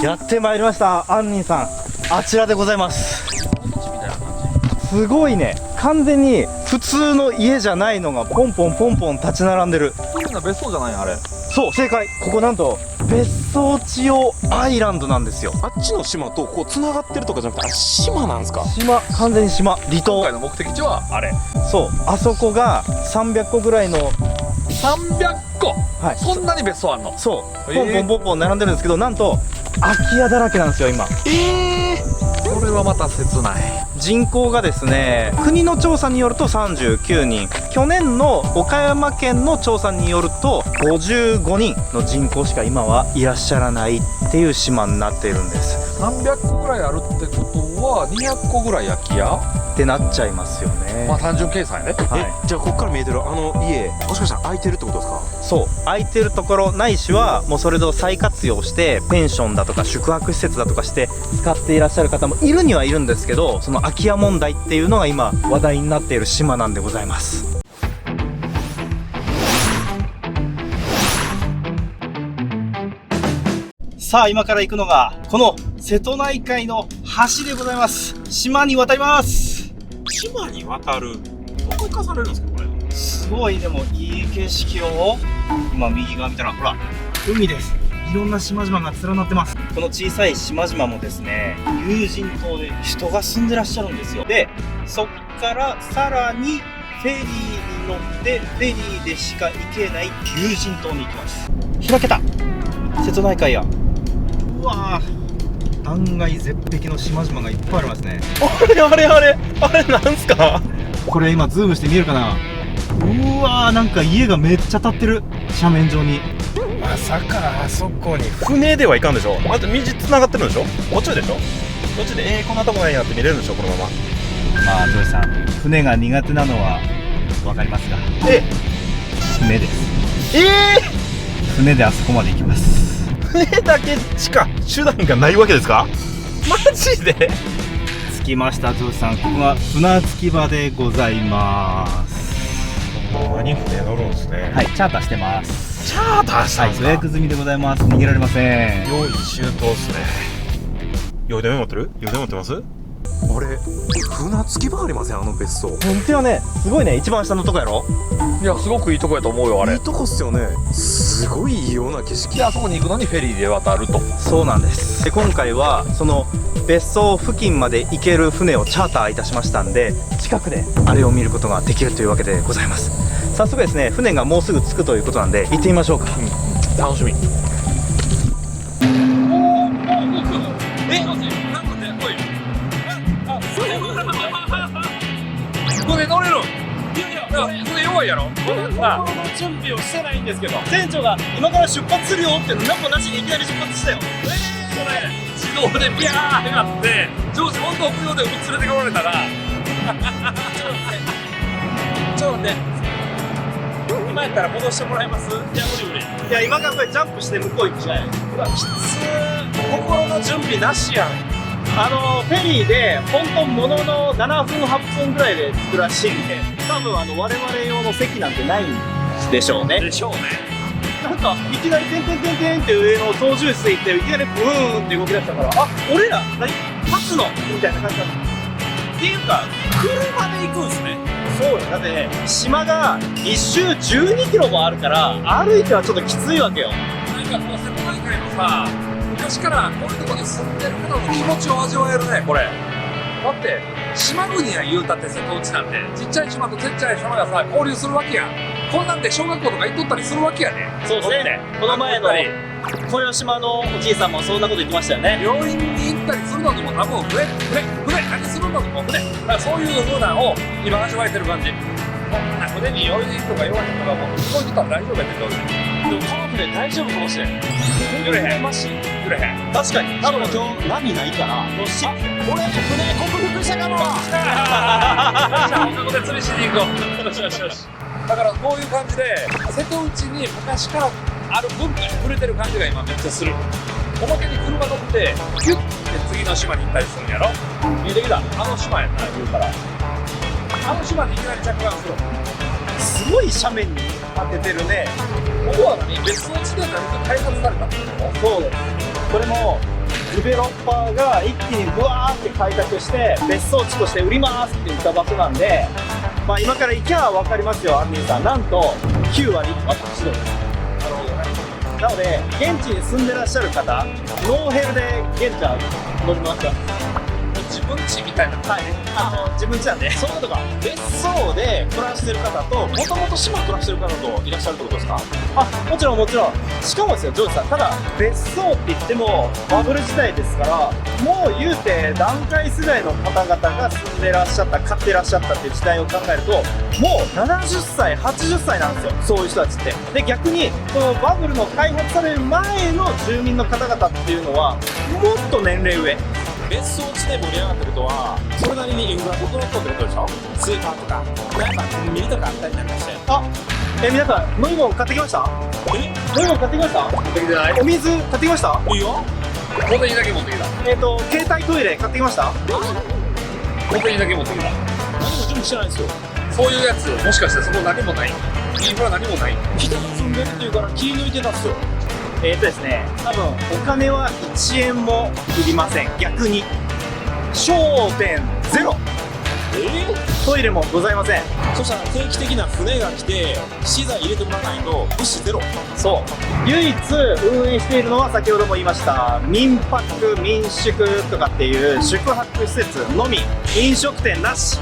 やってまいりました。アンニンさん、あちらでございます。すごいね、完全に普通の家じゃないのがポンポンポンポン立ち並んでる。普通の別荘じゃないあれ。そう、正解。ここなんと別荘地用アイランドなんですよ。あっちの島とこうつながってるとかじゃなくて、あれ島なんですか？島、完全に島、離島。今回の目的地はあれ。そう、あそこが300個ぐらいの、300個。はい、そんなに別荘あんの？そう、ポンポンポンポン並んでるんですけど、なんと空き家だらけなんですよ今。それはまた切ない。人口がですね、国の調査によると39人、去年の岡山県の調査によると55人の人口しか今はいらっしゃらないっていう島になっているんです。300個ぐらいあるってことは200個ぐらい空き家ってなっちゃいますよね。まあ単純計算やね。はい、じゃあこっから見えてるあの家、もしかしたら空いてるってことですか？そう、空いてるところないしはもうそれを再活用してペンションだとか宿泊施設だとかして使っていらっしゃる方もいるにはいるんですけど、その空き家問題っていうのが今話題になっている島なんでございます。さあ今から行くのがこの瀬戸内海の橋でございます。島に渡ります。島に渡る。どこ行かされるんですかこれ？すごいでもいい景色を、今右側見たらほら海です。いろんな島々が連なってます。この小さい島々もですね、有人島で人が住んでらっしゃるんですよ。でそっからさらにフェリーに乗ってフェリーでしか行けない有人島に行きます。開けた、瀬戸内海や。うわー、断崖絶壁の島々がいっぱいありますね。あれなんすか？これ今ズームして見えるかな。うわー、なんか家がめっちゃ建ってる、斜面上に。まさかあそこに船ではいかんでしょ。まず道つながってるんでしょ。こっちでしょ。こっちでこんなとこないなって見れるんでしょこのまま。まあジョイさん、船が苦手なのは分かりますが、船です。船であそこまで行きます。船だけしか手段がないわけですか？マジで？着きましたジョイさん、ここが船着き場でございます。何船乗るんですね。はい、チャーターしてます。チャーターしたんですか？予約済みでございます。逃げられません。用意周到っすね。用電持ってる？用電持ってます？あれ、船着き場ありません？あの別荘。本当よね、すごいね、一番下のとこやろ。いやすごくいいとこやと思うよあれ。いいとこっすよね。すごいいいような景色。であそこに行くのにフェリーで渡ると。そうなんです。で今回はその別荘付近まで行ける船をチャーターいたしましたんで、近くであれを見ることができるというわけでございます。早速ですね、船がもうすぐ着くということなんで行ってみましょうか。楽しみ。これ乗れる。これ弱いやろ。心の準備をしてないんですけど、船長が今から出発するよって何もなしにいきなり出発したよ。それ自動でビャーってなって上司本当不要で連れてこられたらちょっと待って、今やったら戻してもらえます？いや無理。いや今からこれジャンプして向こう行くしかない。うわきつー。心の準備なしやん。フェリーで本当ものの7分8分ぐらいで着くらしいんで、多分我々用の席なんてないんでしょうね。でしょうね。なんかいきなりてんてんてんてんって上の操縦室行っていきなりブーンって動き出したから、あ、俺ら立つのみたいな感じだった。っていうか車で行くんすね。そうよ、だってね、島が一周12キロもあるから歩いてはちょっときついわけよ。なんかこう瀬戸内海のさ、昔からこういうとこに住んでる方の気持ちを味わえるねこれ。だって島国や言うたって瀬戸内なんてちっちゃい島とちっちゃい島がさ交流するわけやん。こんなんで小学校とか行っとったりするわけやね。そうですね、この前の豊島のおじいさんもそんなこと言ってましたよね。病院に行ったりするのにも多分船何するのにも船だから、そういう風なのを今味わえてる感じ。こんな船に酔いとか酔わへんとかもう聞こえてたら大丈夫やってどうでもこの船大丈夫かもしれん。揺れへん。揺れへん。確かに、多分今日波ないからよし、俺も船克服したかも。じゃあここで釣りしに行こう。よしよしよし。だからこういう感じで瀬戸内に昔からある文化に触れてる感じが今めっちゃする。おまけに車乗ってギュッて次の島に行ったりするんやろ。見えてきた、あの島やな言うから、あの島にいきなり着岸する。すごい斜面に当ててるね。ここは何、別荘地で何か開発されたってこと？そうです。これもデベロッパーが一気にブワーって開拓して別荘地として売りますって言った場所なんで、まあ今から行きゃ分かりますよ、アンディさん。なんと9割私です。なるほどね。なので現地に住んでらっしゃる方、ノーヘルで現地は乗りますか？自分家みたいな。はい、自分家なんで。そういうことか。別荘で暮らしてる方と、もともと島暮らしてる方といらっしゃるってことですか？あ、もちろんもちろん。しかもですよ、ジョージさん、ただ別荘って言ってもバブル時代ですから、もう言うて団塊世代の方々が住んでらっしゃった、買ってらっしゃったっていう時代を考えると、もう70歳80歳なんですよ、そういう人たちって。で逆にこのバブルの開発される前の住民の方々っていうのはもっと年齢上。別荘地で盛り上がってるとはそれなりにインフラ整ったってことでしょ。スーパーとかなんかコンビニとかあったりなんかして。あ、皆さん飲み物買ってきました？飲み物買ってきました？できてない。お水買ってきました？いいよ。小銭だけ持ってきた。携帯トイレ買ってきました？小銭だけ持ってきた。何も準備してないんですよ。そういうやつ、もしかしてそこ何もない？インフラ何もない？人が住んでるっていうから気抜いてたっすよ。ですね、多分お金は1円もいりません。逆に焦点ゼロ。トイレもございません。そしたら定期的な船が来て資材入れてもらわないと物資ゼロ。そう唯一運営しているのは先ほども言いました民泊民宿とかっていう宿泊施設のみ、飲食店なし。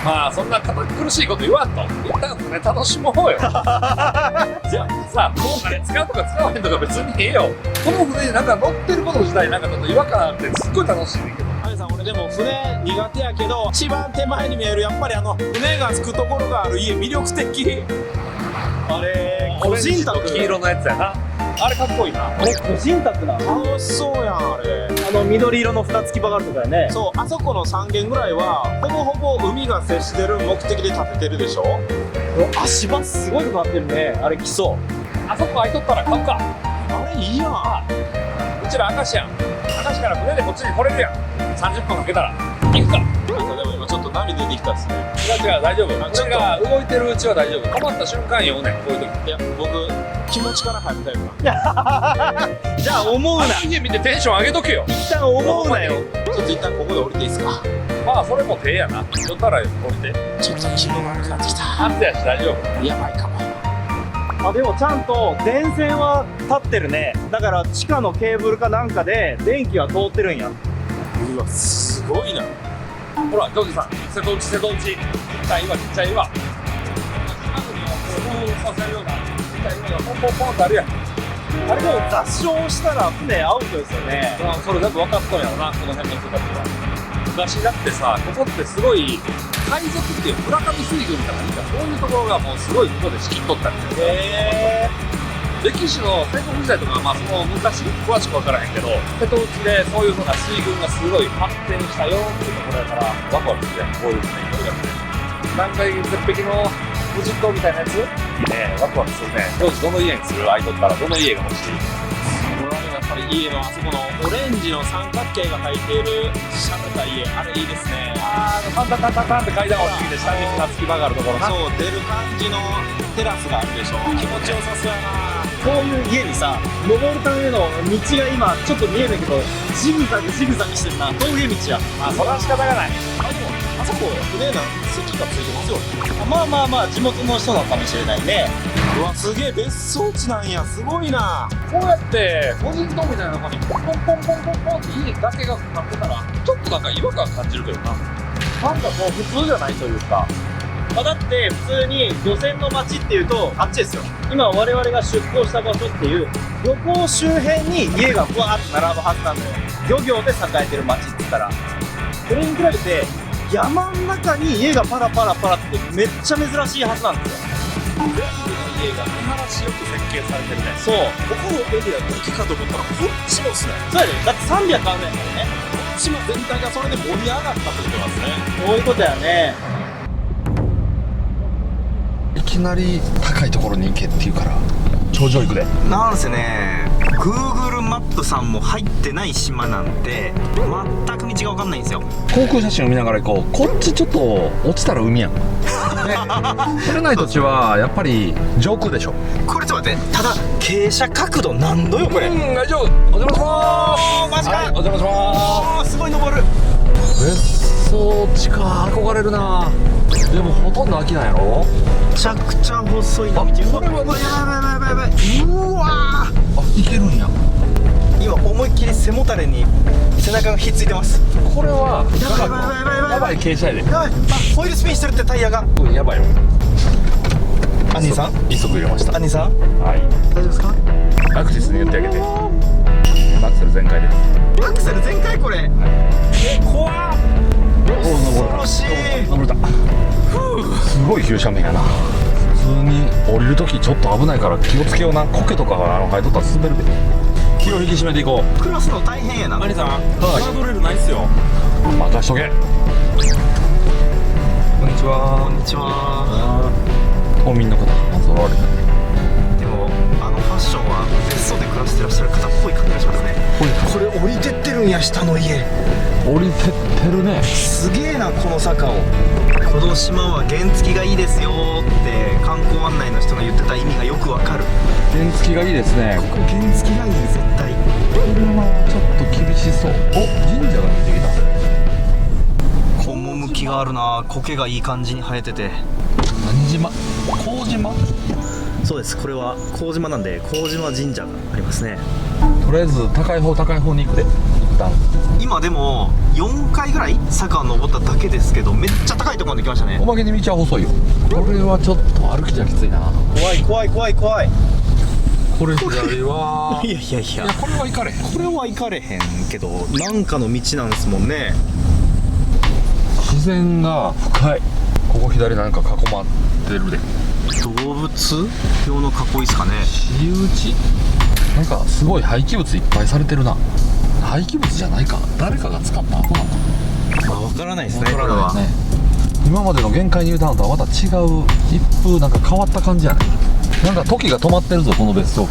まあそんな堅苦しいこと言わんと。一旦船楽しもうよ。じゃあさ、もうお金使うとか使わへんとか別にええよ。この船になんか乗ってること自体なんかちょっと違和感あってすっごい楽しいねんけど。アイさん、俺でも船苦手やけど一番手前に見えるやっぱり船がつくところがある家魅力的。あれ個人宅。黄色のやつやな。あれかっこいいな。あれ個人宅だ。楽しそうやんあれ。緑色の蓋付き場があるとかやね。そう、あそこの3軒ぐらいはほぼほぼ海が接してる目的で建ててるでしょ。足場すごいことなってるね。あれ来そう。あそこ空いとったら買うか。あれいいやん。うちら明石やん。明石から船でこっちに来れるやん。30分かけたら行くか。でも今ちょっと波出てきたっすね。違う大丈夫。うちが動いてるうちは大丈夫。止まった瞬間酔うねん、こういう時。いや僕気持ちから入るタイプなんで。じゃあ思うな。家見てテンション上げとけよ。一旦思うなよ。ちょっと一旦ここで降りていいですか。まあそれも手やな。酔ったら降りて。ちょっと気分悪くなってきた。暑やし大丈夫。やばいかも。でもちゃんと電線は立ってるね。だから地下のケーブルかなんかで電気は通ってるんや。うわすごいな。ほら、ジョージさん、瀬戸内、ちっちゃい岩、ちっちゃい岩。そうさせるような、ちっちゃい岩がポンポンポンってあるやん。あれでも雑礁したら船アウトですよね。それ全部分かっとんやろな、この辺の人たちは。昔だってさ、ここってすごい、海賊っていう村上水軍か何か、そういうところがもうすごいここで仕切っとったんですよ。歴史の戦国時代とかはまあその昔詳しく分からへんけど、瀬戸内でそういうふうな水軍がすごい発展したよっていうところやからワクワクするやん。こういうふうにこれが南海絶壁の無人島みたいなやついいね。ワクワクするね。当時どの家にする？空いとったらどの家が欲しい？俺はやっぱり家のあそこのオレンジの三角形が入っているしゃれた家、あれいいですね。タンタンタンタンタンって階段落ちてきて下に船着き場があるところな。そう出る感じのテラスがあるでしょ。気持ちよさそうやな。こういう家にさ、登るための道が今ちょっと見えるけど、ジグザグしてるな。峠道や。それは仕方がない。あそこ船なん席がついてますよ。まあ地元の人なのかもしれないね。うわすげえ別荘地なんや。すごいな。こうやって個人棟みたいなとこにポンポンポンポンポンポンって家だけがかかってたらちょっとなんか違和感感じるけどな。なんかもう普通じゃないというか。だって普通に漁船の町っていうとあっちですよ。今我々が出港した場所っていう漁港周辺に家がブワーッと並ぶはずなのよ。漁業で栄えてる町って言ったら、それに比べて山の中に家がパラパラパラってめっちゃ珍しいはずなんですよ。全部の家が見晴らしよく設計されてるね。そう、ここのエリアだけかと思ったらこっちもっすね。そうやで。だって300あるんやからね。島全体がそれで盛り上がったってことなんですね。そういうことやね。いきなり高いところに行けって言うから頂上行くで。なんせね、Google マップさんも入ってない島なんで全く道が分かんないんですよ。航空写真を見ながら行こう。こっちちょっと落ちたら海やん。取れない土地はやっぱり上空でしょ。これちょっと待って、ただ傾斜角度何度よこれ。大丈夫。お邪魔しまお邪魔しまあーすごい登る。す。別荘地か憧れるな。でもほとんど飽きないやろ。めちゃくちゃ細いの見て。これはやばいやばいやばいやばい。うわあ、いけるんや。ー、今思いっきり背もたれに背中がひっついてます。これはやばいやばいやばいやばいやばい傾斜やで。やばい。あ、ホイールスピンしてるってタイヤが。やばいよ。アニーさん、一足入れました。アニーさん、はい。大丈夫ですか？アクティスに言ってあげて。アクセル全開です。アクセル全開これ。怖っ。恐ろしい。登れた。すごい急斜面やな。普通に降りるときちょっと危ないから気をつけような。苔とかが生えとったら滑るで。気を引き締めていこクロスの大変やな。マリさん、ガードレールないっすよ。う。任しとけ。こんにちは。こんにちは。島民の方まずおられた。でもファッションは別荘で暮らしてらっしゃる方っぽい感じがしますね。これ降りてってるんや、下の家。降りてってるね。すげえなこの坂を。この島は原付がいいですよって観光案内の人が言ってた意味がよくわかる。原付がいいですね。ここ原付がいい絶対。車はちょっと厳しそう。お、神社が見えてきた。趣があるな。苔がいい感じに生えてて。何島？麹島？そうです、これは麹島なんで麹島神社がありますね。とりあえず高い方に行くで。一旦。今でも4回ぐらい坂を登っただけですけど、めっちゃ高いところまで来ましたね。おまけに道は細いよ。これはちょっと歩きじゃきついな。怖い怖い怖い怖い。これ左はいやいやいや、これは行かれへん。これは行かれへんけど、なんかの道なんですもんね。自然が深い。ここ左なんか囲まってるで。動物用の囲いですかね。私有地？なんかすごい廃棄物いっぱいされてるな。廃棄物じゃないか。誰かが使った後なのか。まあ、わからないですね。わからこれはないね。今までの限界ニュータウンとはまた違う一風なんか変わった感じやね。なんか時が止まってるぞこの別荘。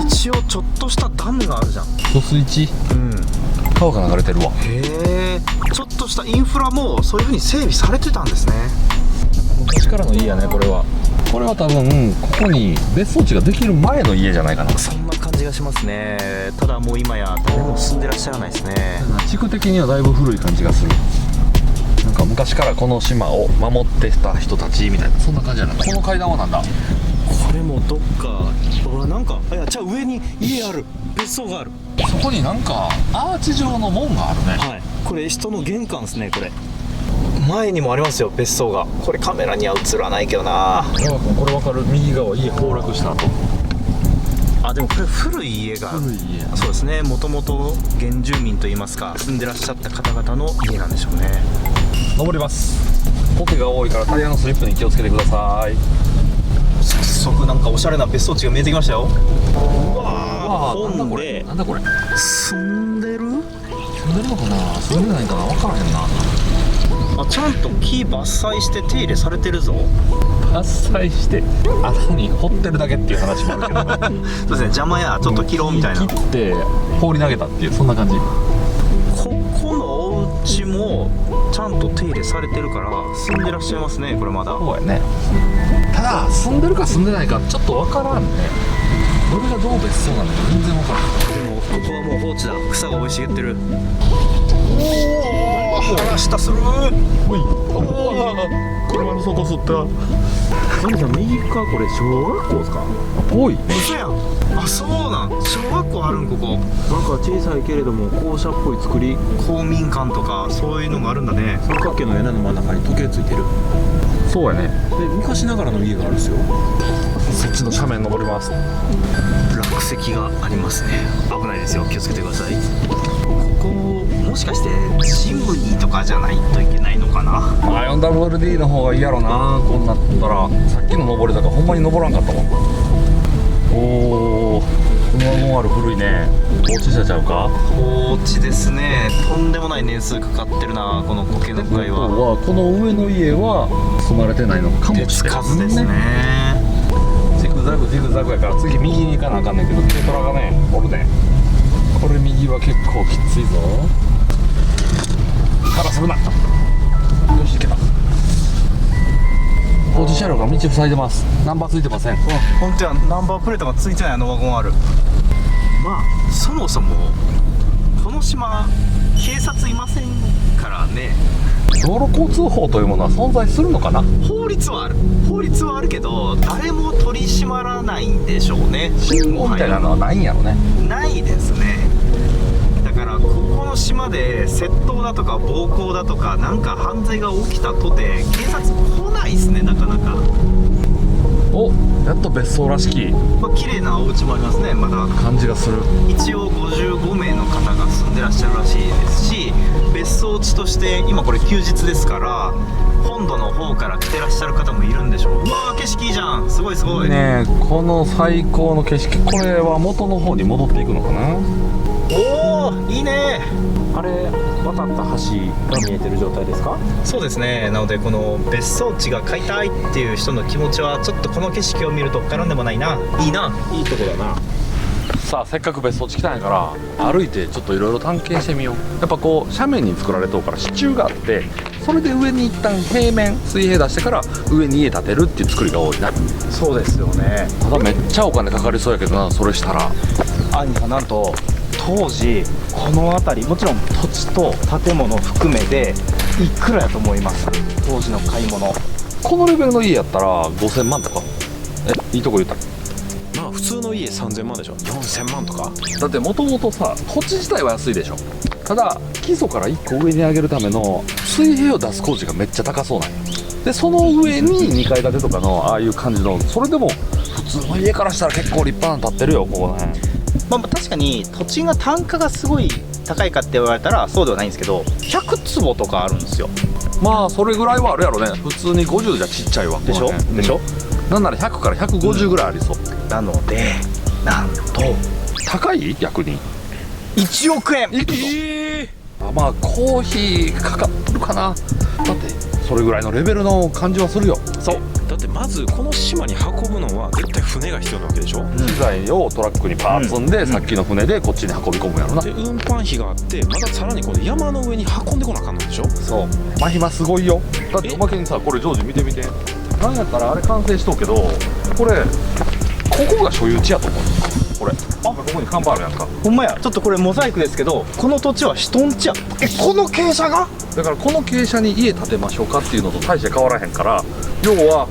一応ちょっとしたダムがあるじゃん。貯水池、川が流れてるわ。へえ。ちょっとしたインフラもそういう風に整備されてたんですね。昔からの家やね。これは多分ここに別荘地ができる前の家じゃないかな。そんな感じがしますね。ただもう今や誰も住んでらっしゃらないですね。地区的にはだいぶ古い感じがする。なんか昔からこの島を守ってた人たちみたいな、そんな感じじゃない。この階段はなんだ。これもどっか、ほらなんか、いや、じゃあ上に家ある、別荘がある。そこになんかアーチ状の門があるね。はい、これ人の玄関ですね。これ前にもありますよ、別荘が。これカメラには映らないけどな。これわかる。右側家崩落した後。あ、でもこれ古い家が。古い家。そうですね、もともと原住民といいますか住んでらっしゃった方々の家なんでしょうね。登ります。苔が多いからタイヤのスリップに気をつけてください。早速なんかおしゃれな別荘地が見えてきましたよ。うわー、なんだこれ。本でなんだこれ。住んでる。住んでるのかな。住んでないかな。分からへんな。あ、ちゃんと木伐採して手入れされてるぞ。伐採して穴に掘ってるだけっていう話もあるけどそうですね、邪魔や、ちょっと切ろうみたいな。切って放り投げたっていう、そんな感じ。ここのお家もちゃんと手入れされてるから住んでらっしゃいますね。これまだ。そうやね。ただ住んでるか住んでないかちょっと分からんね。どれがどう別荘なのか全然分からん。でもここはもう放置だ。草が生い茂ってる。おお、話したする。おい、車の外吸った。マリさん、右側これ小学校ですか？おい、嘘やん。あ、そうなん。小学校あるん、ここ。なんか小さいけれども校舎っぽい作り、公民館とかそういうのがあるんだね。三角形の屋根の真ん中に時計ついてる。そうやね。で、昔ながらの家があるんですよ。そっちの斜面登ります。落石がありますね。危ないですよ、気をつけてください。ここもしかしてジムニーとかじゃないといけないのかな。まあ 4WD の方がいいやろな。こんなったらさっきの登り坂ほんまに登らんかったもん。おー、このワゴンある古いね。放置車ちゃうか。放置ですね。とんでもない年数かかってるな、この苔の深いは。この上の家は住まれてないのかも手つしれないかずですね。ジグザグジグザグやから次右に行かなあかんねんけど、軽トラがねおるね。これ右は結構きついぞ。からするな。よし、行けた。放置車両が道塞いでます。ナンバーついてません。本当や、ナンバープレートがついてないワゴンある。まあそもそもこの島警察いませんからね。道路交通法というものは存在するのかな。法律はあるけど誰も取り締まらないんでしょうね。信号みたいなのはないんやろね。ないですね。だからここの島で窃盗だとか暴行だとかなんか犯罪が起きたとて警察来ないですね、なかなか。お、やっと別荘らしきまあ綺麗なお家もありますね。まだ感じがする。一応55名の方が住んでらっしゃるらしいですし、別荘地として今これ休日ですから本土の方から来てらっしゃる方もいるんでしょう。うわー景色いいじゃん、すごいすごい。ねえ、この最高の景色、これは元の方に戻っていくのかな。おおいいね。あれ渡った橋が見えてる状態ですか？そうですね。なのでこの別荘地が買いたいっていう人の気持ちはちょっとこの景色を見ると絡んでもないな。いいな。いいとこだな。さあせっかく別荘地来たんやから歩いてちょっといろいろ探検してみよう。やっぱこう斜面に作られとうから支柱があって、それで上に一旦平面水平出してから上に家建てるっていう作りが多いな。そうですよね。ただめっちゃお金かかりそうやけどな、それしたら。兄がなんと当時この辺りもちろん土地と建物含めでいくらやと思います？当時の買い物。このレベルの家やったら5000万とか。いいとこ言った。まあ普通の家3000万でしょ。4000万とか。だってもともとさ土地自体は安いでしょ。ただ基礎から1個上に上げるための水平を出す工事がめっちゃ高そうなんよ。でその上に2階建てとかのああいう感じの、それでも普通の家からしたら結構立派なの建ってるよ、ここね。まあ確かに土地が単価がすごい高いかって言われたらそうではないんですけど、100坪とかあるんですよ。まあそれぐらいはあるやろね。普通に50じゃちっちゃいわでしょ、この辺でしょ、なんなら100から150ぐらいありそう、なのでなんと高い逆に1億円。いくぞ。まあコーヒーかかってるかな。だってそれぐらいのレベルの感じはするよ。そうだってまずこの島に運ぶのは絶対船が必要なわけでしょ。機材をトラックにパーツ積んで、さっきの船でこっちに運び込むやろな。で運搬費があってまたさらにこの山の上に運んでこなあかんのでしょ。そうマヒマすごいよ。だっておまけにさ、これジョージ見てみて。なんやったらあれ完成しとうけど、これここが所有地やと思う。これここに看板あるやんか。ほんまや。ちょっとこれモザイクですけど、この土地は人んちや。この傾斜がだからこの傾斜に家建てましょうかっていうのと大して変わらへんから、要は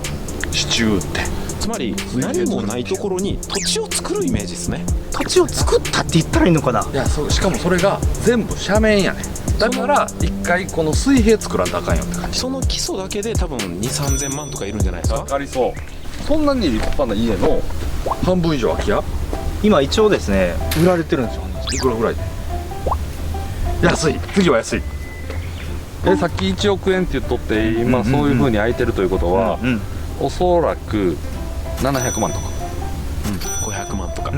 支柱ってつまり何もないところに土地を作るイメージですね。土地を作ったって言ったらいいのかな。いやしかもそれが全部斜面やねん。だから一回この水平作らんとあかんよって感じ。その基礎だけで多分2、3000万とかいるんじゃないですか。かりそう。そんなに立派な家の半分以上空き家。今一応ですね売られてるんですよ。いくらぐらいで。安い。次は安い。さっき1億円って言っとって今そういう風に空いてるということは、おそらく700万とか。500万とか。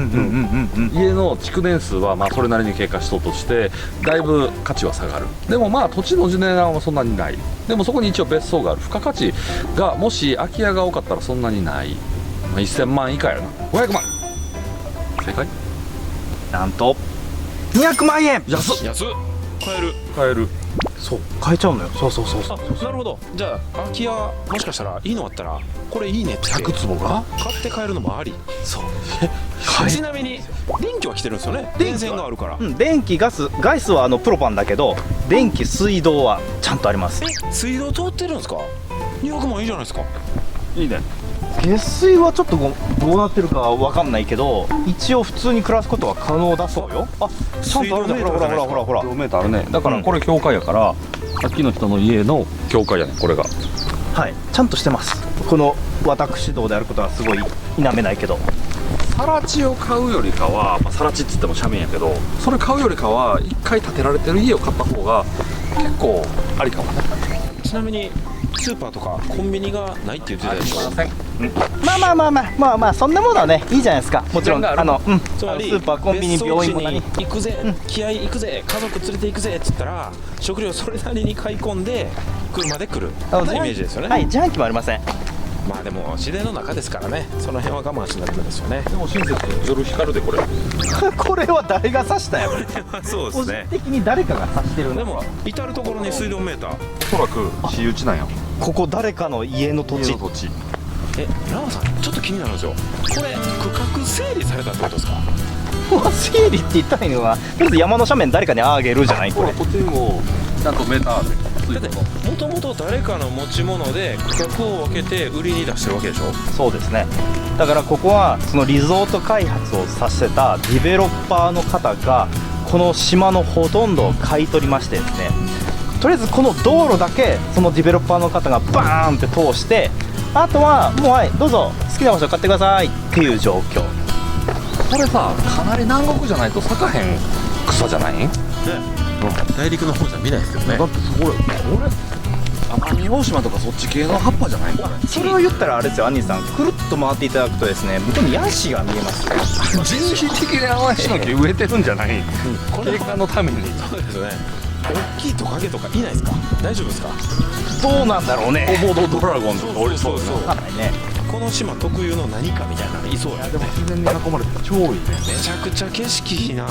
家の築年数はまあそれなりに経過しとうとしてだいぶ価値は下がる。でもまあ土地の値段はそんなにない。でもそこに一応別荘がある。付加価値がもし空き家が多かったらそんなにない。まあ、1000万以下やな。500万正解。なんと200万円。安っ。安っ。買える。買える。そう買えちゃうのよ。そうそうそうそう。なるほど。じゃあ空き家もしかしたらいいのあったらこれいいねって100坪が買って買えるのもあり。そうちなみに電気は来てるんですよね。電線があるから。電気ガスはプロパンだけど電気水道はちゃんとあります。水道通ってるんですか。200万いいじゃないですか。いいね。下水はちょっとどうなってるかわかんないけど一応普通に暮らすことは可能だそうよ。あちゃんとあるね。ほらほらほらほらほら5メーターあるね。だからこれ教会やから、さっきの人の家の教会やねこれが。はいちゃんとしてます。この私道であることはすごい否めないけど、更地を買うよりかは、まあ、更地っつっても斜面やけど、それ買うよりかは一回建てられてる家を買った方が結構ありかもね。ちなみにスーパーとかコンビニがないって言ってたでしょ。まあそんなものはねいいじゃないですか。もちろん時間があるつまりスーパーコンビニ病院も何別荘地に行くぜ、気合い行くぜ、家族連れて行くぜっつったら食料それなりに買い込んで車で来るイメージですよね。はい自販機もありません。まあでも自然の中ですからね、その辺は我慢しなくてですよね。でも親切夜光るでこれ。これは誰が刺したよ。そう個人的に誰かが刺してるの。でも至る所に水道メーター。おそらく私有地なんや。ここ誰かの家の土地。家の土地。ラオさんちょっと気になるんですよ。これ区画整理されたってことですか。まあ整理って言ったらいいのかな。とりあえず山の斜面誰かにあげるじゃないこれ。こっちにもちゃんとメーターある。だってもともと誰かの持ち物で区画を分けて売りに出してるわけでしょ。そうですね。だからここはそのリゾート開発をさせたディベロッパーの方がこの島のほとんどを買い取りましてですね、とりあえずこの道路だけそのディベロッパーの方がバーンって通して、あとはもうはいどうぞ好きな場所買ってくださいっていう状況。これさ、かなり南国じゃないと咲かへん草じゃない？大陸の方じゃ見ないですよね。だってこれ奄美大島とかそっち系の葉っぱじゃないこれ。それを言ったらあれですよ、アンニーさん、くるっと回っていただくとですね、向こうにヤシが見えますよ。人為的に淡シの木植えてるんじゃない？景観のために。そうですよね。大きいトカゲとかいないですか？大丈夫ですか？どうなんだろうね。コモドドラゴンとかおりそうだな。わかんないね。この島特有の何かみたいなのいそうやね。自然に囲まれて超いいね。めちゃくちゃ景色いいな。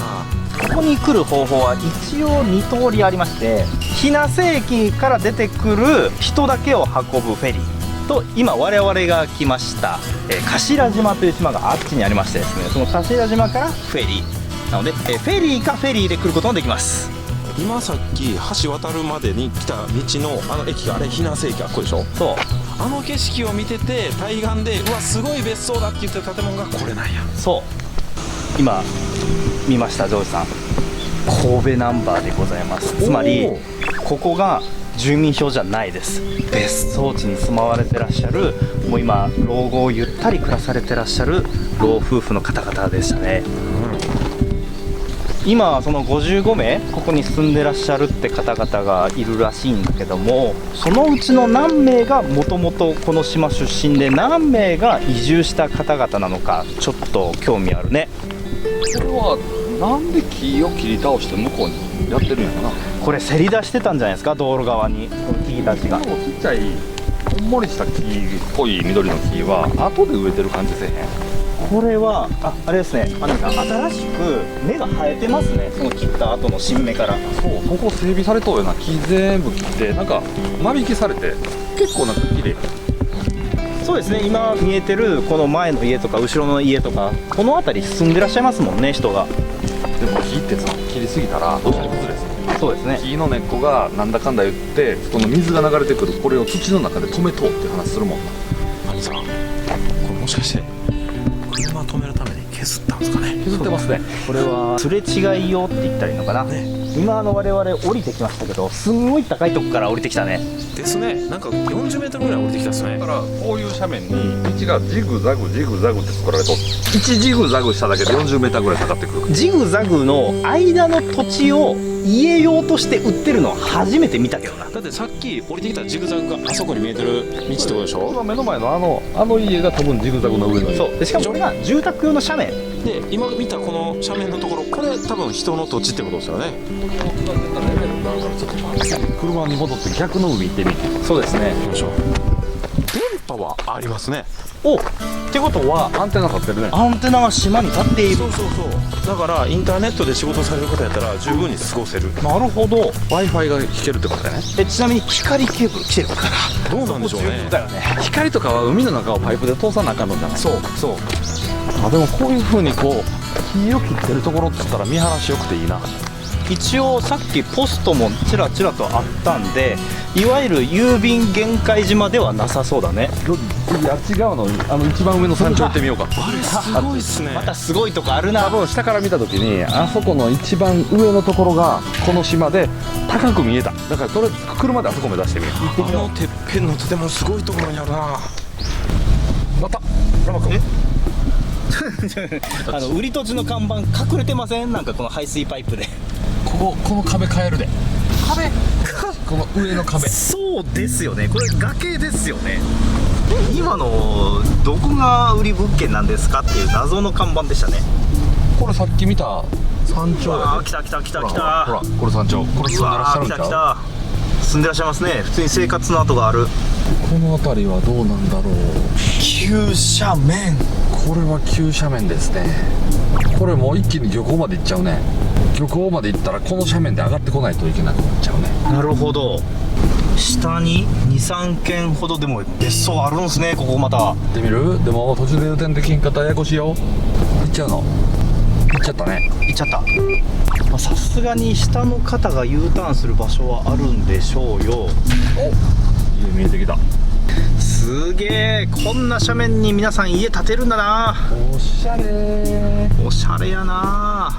ここに来る方法は一応2通りありまして、日生駅から出てくる人だけを運ぶフェリーと、今我々が来ました、頭島という島があっちにありましてですね、その頭島からフェリーなので、フェリーかフェリーで来ることもできます。今さっき橋渡るまでに来た道のあの駅があれ日生駅あっこでしょ。そうあの景色を見てて対岸でうわすごい別荘だって言ってる建物がこれなんや。そう今見ました、ジョージさん、神戸ナンバーでございます。つまりここが住民票じゃないです。別荘地に住まわれてらっしゃる、もう今老後をゆったり暮らされてらっしゃる老夫婦の方々でしたね。今その55名ここに住んでらっしゃるって方々がいるらしいんだけども、そのうちの何名がもともとこの島出身で何名が移住した方々なのか、ちょっと興味あるね。これはなんで木を切り倒して向こうにやってるんやろな。これせり出してたんじゃないですか、道路側にこの木たちが。ちっちゃいこんもりした木っぽい緑の木は後で植えてる感じせえへん。これはあれですね、アンナさん、新しく芽が生えてますね、その切った後の新芽から。そうここ整備されとうよな。木全部切ってなんか間引きされて結構なんか綺麗。そうですね、今見えてるこの前の家とか後ろの家とか、この辺り住んでらっしゃいますもんね、人が。でも木ってさ切りすぎたらどうしても崩れする。そうですね。木の根っこがなんだかんだ言ってその水が流れてくるこれを土の中で止めとうって話するもんな。兄さん、これもしかして車止めるために削ったんですかね。削ってますね。これはすれ違い用って言ったらいいのかな、今我々降りてきましたけど、すんごい高いとこから降りてきたね。ですね。なんか40メートルぐらい降りてきたっすね。だからこういう斜面に道がジグザグジグザグって作られと1ジグザグしただけで40メーターぐらい下がってくる。ジグザグの間の土地を家用として売ってるのは初めて見たけどな。だってさっき降りてきたジグザグがあそこに見えてる道ってことでしょ。今目の前のあの家が多分ジグザグの上の家。そうで、しかもこれが住宅用の斜面で、今見たこの斜面のところ、これ多分人の土地ってことですよね。車に戻って逆の海行ってみて。そうですね。行きましょう。電波はありますね。おってことはアンテナ立ってるね。アンテナが島に立っている。そうそうそう。だからインターネットで仕事される方やったら十分に過ごせる。なるほど。 Wi-Fi が引けるってことだよね。ちなみに光ケーブル来てるから、どうなんでしょうね。だよね。光とかは海の中をパイプで通さなあかんのじゃない。そうそう。あでもこういう風にこう木を切ってるところって言ったら見晴らしよくていいな。一応さっきポストもちらちらとあったんで、いわゆる郵便限界島ではなさそうだね。次あっち側の一番上の山頂行ってみようか。あれすごいっすね。またすごいとこあるな。多分下から見た時にあそこの一番上のところがこの島で高く見えた。だからとりあえず車であそこ目指してみよう。あのてっぺんの建物すごいところにあるな。またラマ君売り土地の看板隠れてません？なんかこの排水パイプで。この壁変えるで。壁この上の壁。そうですよね、これ崖ですよね。今のどこが売り物件なんですかっていう謎の看板でしたね。これさっき見た山頂やで。来た来た来た来ほらた。これ山頂。これ住んでらっしゃるんちゃう？来た来た。住んでらっしゃいますね。普通に生活の跡がある。この辺りはどうなんだろう。急斜面。これは急斜面ですね。これもう一気に漁港まで行っちゃうね。漁港まで行ったらこの斜面で上がってこないといけなくなっちゃうね。なるほど。下に 2,3 軒ほどでも別荘あるんですね。ここまた行ってみる？でも途中で運転できんかったらややこしいよ。行っちゃうの。行っちゃったね。行っちゃった。まあさすがに下の方が U ターンする場所はあるんでしょうよ。家見えてきた。すげえ、こんな斜面に皆さん家建てるんだな。おしゃれー。おしゃれやな。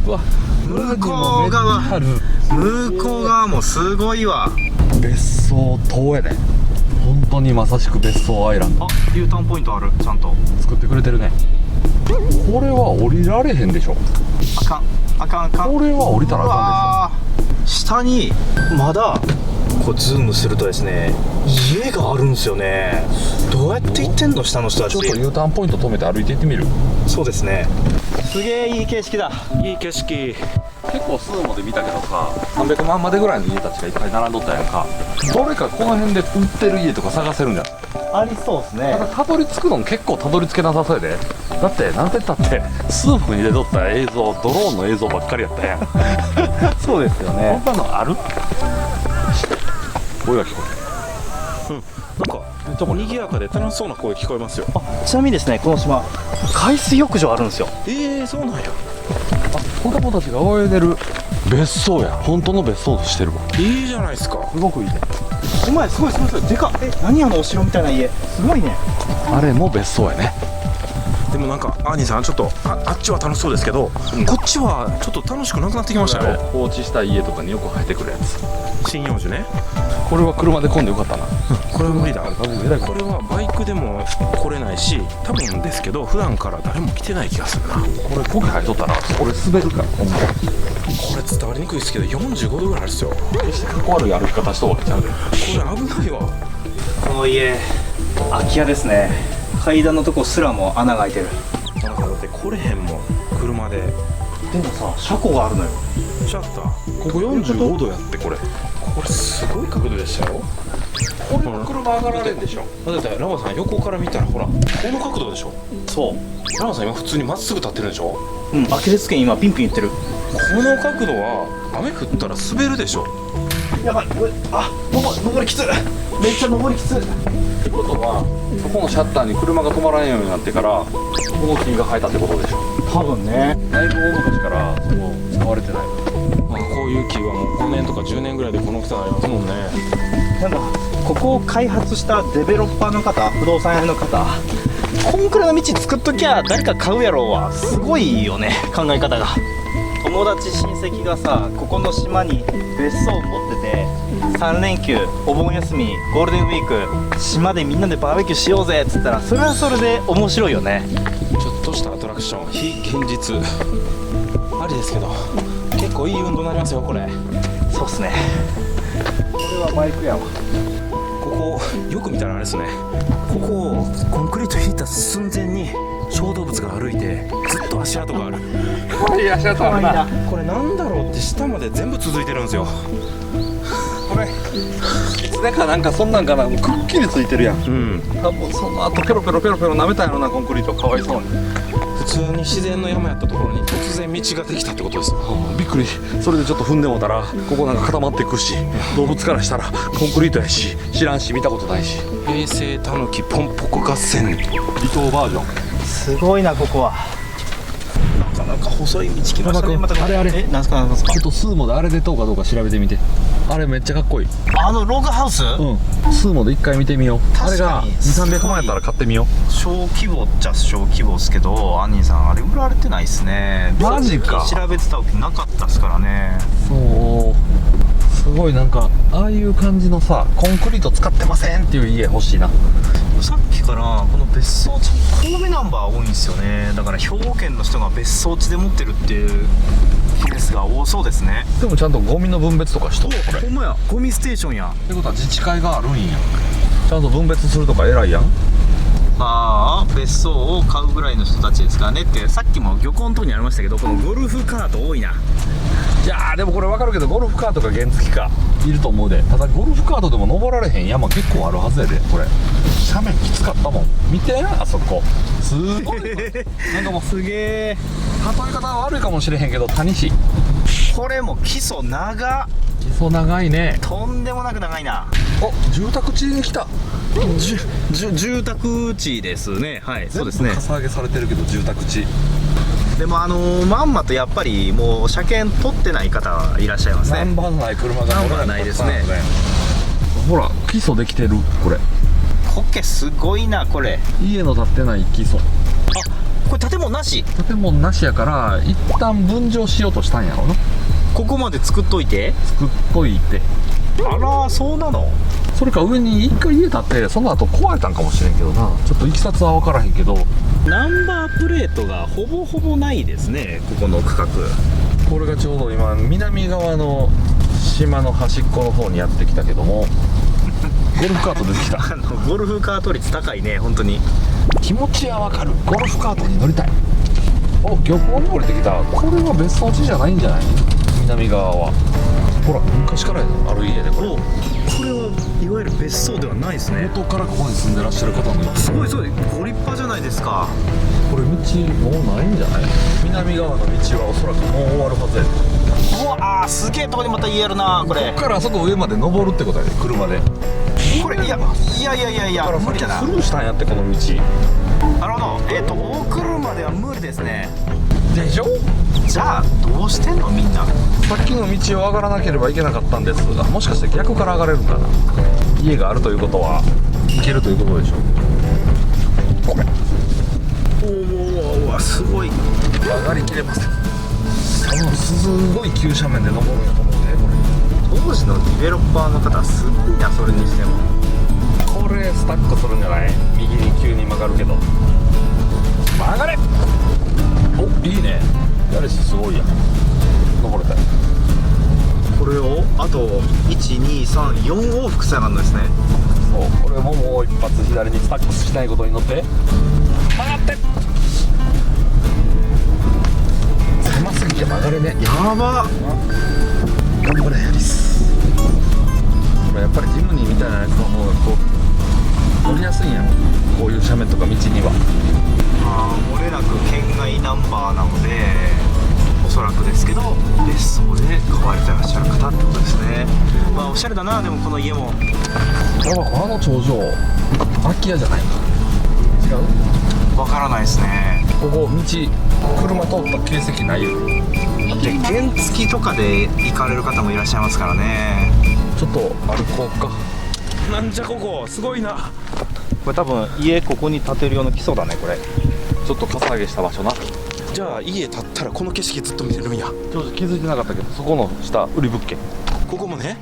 うわ、向こう側、向こう側もすごいわ。別荘島やね。本当にまさしく別荘アイランド。あ、U ターンポイントある、ちゃんと。作ってくれてるね。これは降りられへんでしょ。あかんあかんあかん。これは降りたらあかんでしょ。下にまだこうズームするとですね、家があるんですよね。どうやって行ってんの下の人たち。ちょっと U ターンポイント止めて歩いていってみる。そうですね。すげえいい景色だ。いい景色。結構スーモで見たけどさ、300万までぐらいの家たちがいっぱい並んどったやんか。どれかこの辺で売ってる家とか探せるんじゃない？ありそうですねただたどり着くの結構たどり着けなさそうやで。だってなんて言ったってスーモに出とった映像、ドローンの映像ばっかりやったやん。そうですよね。こんなのある？声が聞こなんか賑やかで楽しそうな声聞こえますよ。ちなみにですね、この島海水浴場あるんですよ。そうなんや。える。子供たちが泳いでる別荘や。本当の別荘としてるわ。いいじゃないですか。すごくいいね。お前すごいすごいすごいでかっ。何あのお城みたいな家、すごいね。あれも別荘やね。でもなんかアーニーさんちょっとあっちは楽しそうですけど、こっちはちょっと楽しくなくなってきましたよ。放置した家とかによく生えてくるやつ。針葉樹ね。これは車で混んでよかったな。これは無理だ。多分えらいこれはバイクでも来れないし、多分ですけど普段から誰も来てない気がするな。ここれ苔生えとったら俺滑るからほんま。れ伝わりにくいですけど45度ぐらいあるんですよ。こ決してかっこ悪い歩き方しとるわけちゃうで。れ危ないわ。この家空き家ですね。階段のとこすらも穴が開いてる。なんかだって来れへんもん車で。でもさ、車庫があるのよ。シャッターここ45度やって。これすごい角度でしたよ。これは車上がられんでしょ。だってラマさん横から見たらほらこの角度でしょ。そう。ラマさん今普通にまっすぐ立ってるでしょ。アキレス腱今ピンピン言ってる。この角度は雨降ったら滑るでしょ。やばい、これ登りきつい。めっちゃ登りきつい。ってことはそこのシャッターに車が止まらんようになってからこの木が生えたってことでしょ。多分ね。だいぶ大昔からそこ使われてない。まあこういう木はもう5年とか10年ぐらいでこの大きさになりますもんね。なんだ、ここを開発したデベロッパーの方、不動産屋の方、こんくらいの道作っときゃ誰か買うやろうはすごいよね、考え方が。友達親戚がさ、ここの島に別荘を持ってて、3連休お盆休みゴールデンウィーク島でみんなでバーベキューしようぜっつったら、それはそれで面白いよね。ちょっとしたアトラクション、非現実ありですけど結構いい運動になりますよこれ。そうっすね。これはバイクやわ。ここよく見たらあれですね、ここをコンクリート引いた寸前に小動物が歩いてずっと足跡がある。いや、シャッターな。これなんだろうって下まで全部続いてるんですよ。これいつでかなんかそんなんかな、もうくっきりついてるやん。多分その後ペロペロペロペロ舐めたんやろな、コンクリート。かわいそうに。普通に自然の山やったところに突然道ができたってことですよ。びっくり。それでちょっと踏んでもたらここなんか固まっていくし、動物からしたらコンクリートやし、知らんし見たことないし。平成たぬきポンポコ合戦離島バージョン。すごいな、ここは。なかなか細い道来ましたね。またあれあれなんすかなんですか。ちょっとスーモであれでどうかどうか調べてみて。あれめっちゃかっこいい。あのログハウス、スーモで一回見てみよう。あれが確かに2、300万やったら買ってみよ小規模っちゃ小規模っすけど、アンニーさんあれ売られてないっすね。マジか調べてたわけなかったっすからね。う。そうすごいなんかああいう感じのさ、コンクリート使ってませんっていう家欲しいな。さっきからこの別荘地神戸ナンバー多いんですよね。だから兵庫県の人が別荘地で持ってるっていうケースが多そうですね。でもちゃんとゴミの分別とかしとるこれ。っほんまや、ゴミステーションや。てことは自治会があるんや。ちゃんと分別するとか偉いやん。まあ別荘を買うぐらいの人たちですからねって、さっきも漁港のとこにありましたけど、このゴルフカート多いな。いやーでもこれ分かるけど、ゴルフカートが原付かいると思うで。ただゴルフカートでも登られへん山結構あるはずやで。これ斜面きつかったもん。見てあそこすごいなんかもうすげえ。例え方は悪いかもしれへんけど、谷市これも基礎長っ。基礎長いね。とんでもなく長いな。お、住宅地に来た。住宅地ですね。はい、そうですね。かさ上げされてるけど住宅地。でもまんまとやっぱりもう車検取ってない方いらっしゃいますね。ナンバーない車がナンバーないですね。ほら基礎できてる。これ苔すごいなこれ。家の建ってない基礎、これ建物なし？建物なしやから一旦分譲しようとしたんやろな。ここまで作っといて。作っといて、あらそうなの。それか上に一回家建ってその後壊れたんかもしれんけどな。ちょっといきさつは分からへんけど、ナンバープレートがほぼほぼないですね、ここの区画。これがちょうど今南側の島の端っこの方にやってきたけどもゴルフカート出てきた。ゴルフカート率高いね本当に。気持ちはわかる。ゴルフカートに乗りたい。お、漁港に降りてきた。これは別荘地じゃないんじゃない？南側はほら昔からある家で、これこれはいわゆる別荘ではないですね。元からここに住んでらっしゃる方の家。すごいすごいご立派じゃないですか。これ道もうないんじゃない？南側の道はおそらくもう終わるはずやで。うわすげえとこにまた家あるなこれ。こっからあそこ上まで登るってことやで、車で。これいや無理だな。スルーしたんやって、この道なるほど。大車では無理ですね。でしょ。じゃあどうしてんのみんな。さっきの道を上がらなければいけなかったんですが、もしかして逆から上がれるかな。家があるということは行けるということでしょう。これおおすごい。上がりきれません。多分すごい急斜面で登るんやと思うね、これ。当時のディベロッパーの方すごいな、それにしても。これスタックするんじゃない？右に急に曲がるけど。曲がれ。お、いいね。やれしすごいやん。登れたよ。これをあと123往復下がるのですね。そう、これももう一発左にスタックしないことに乗って曲がって。狭すぎて曲がれね。やば。頑張れヤリス。これやっぱりジムニーみたいなやつの方がこう乗りやすいんやろ。こういう斜面とか道には。漏れなく県外ナンバーなので、おそらくですけど別荘で買われてらっしゃる方ってことですね。まあおしゃれだな。でもこの家も。やば、あの頂上空き家じゃないか。違う？わからないですね。ここ道車通った形跡ないよ。で原付とかで行かれる方もいらっしゃいますからね。ちょっと歩こうか。なんじゃここすごいな。これ多分家ここに建てる用の基礎だねこれ。ちょっとかさ上げした場所な。じゃあ家建ったらこの景色ずっと見れるんや。ちょっと気づいてなかったけど、そこの下売り物件。ここもね。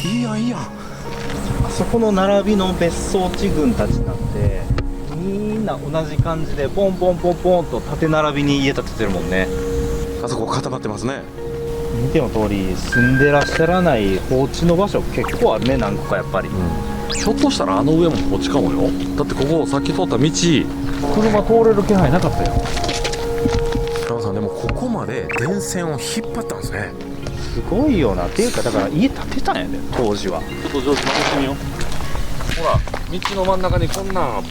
いいやんいいやん。あそこの並びの別荘地群たちなんてみんな同じ感じでポンポンポンポンと縦並びに家建ててるもんね。あそこ固まってますね。見ての通り住んでらっしゃらない放置の場所結構あるね、何個かやっぱり。ひょっとしたらあの上も放置かもよ。だってここさっき通った道車通れる気配なかったよ。ラマさんでもここまで電線を引っ張ったんですね。すごいよな。っていうかだから家建てたんやで当時は。ちょっと上手に回してみよう。ほら道の真ん中にこんなんこ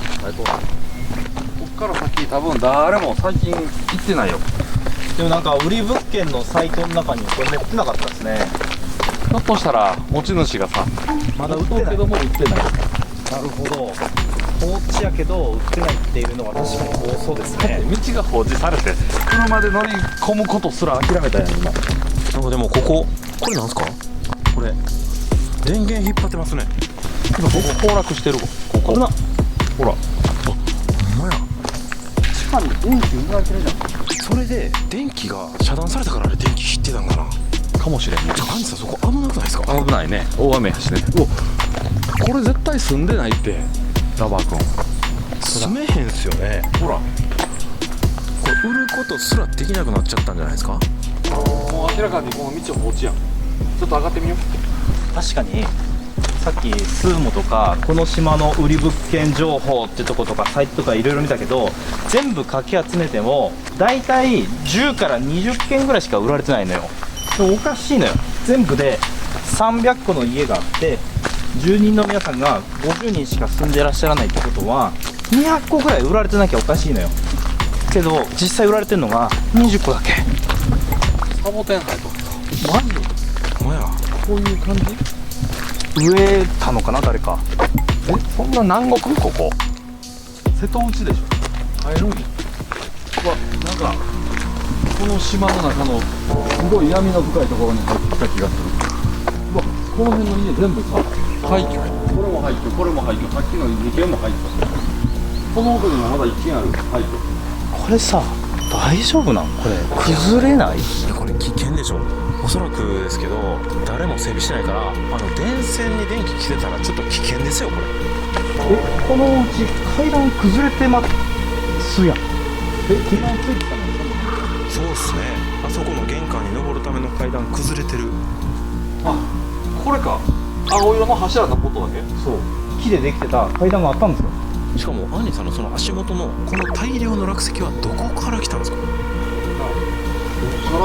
っから先多分誰も最近行ってないよ。でもなんか売り物件のサイトの中にこれ載ってなかったですね。ひょっとしたら持ち主がさ、まだ売ってないけども売ってない。なるほど。放置やけど売ってないっていうのは確かに多そうですね。道が放置されて車で乗り込むことすら諦めたやん今。なんかでもこれなんすか？これ電源引っ張ってますね。今ここ崩落してるわ。ここ危な。ほら、ほんまや。地下に電気売られてるじゃん。それで電気が遮断されたからあれ電気引ってたんかな。かもしれんね。じゃあ幹事さんそこ危なくないですか？危ないね、大雨やしね。これ絶対住んでないってラバー君。住めへんすよね。ほらこれ売ることすらできなくなっちゃったんじゃないですか？もう明らかにこの道放置やん。ちょっと上がってみよう。確かにさっきスーモとかこの島の売り物件情報ってとことかサイトとかいろいろ見たけど、全部かき集めてもだいたい10から20件ぐらいしか売られてないのよ。でもおかしいのよ。全部で300個の家があって住人の皆さんが50人しか住んでらっしゃらないってことは200個ぐらい売られてなきゃおかしいのよ。けど実際売られてるのが20個だけ。サボテン生えとる。マジでほんまや。こういう感じ。植えたのかな誰か。そんな南国ここ瀬戸内でしょ。入るんや。うわ、なんかこの島の中のすごい闇の深いところに入ってきた気がする。うわ、この辺の家全部さ廃墟や。これも廃墟、これも廃墟、さっきの2軒も廃墟、この奥にもまだ1軒ある廃墟。これさ大丈夫なん？これ崩れない？いやこれ危険でしょ。おそらくですけど誰も整備してないから、電線に電気来てたらちょっと危険ですよこれ。このうち階段崩れてますやん。基盤ついてたの？そうっすね。あそこの玄関に登るための階段崩れてる。あ、これか。青色の柱のことだけ。そう、木でできてた階段があったんですよ。しかもアンニさんのその足元のこの大量の落石はどこから来たんですか？わか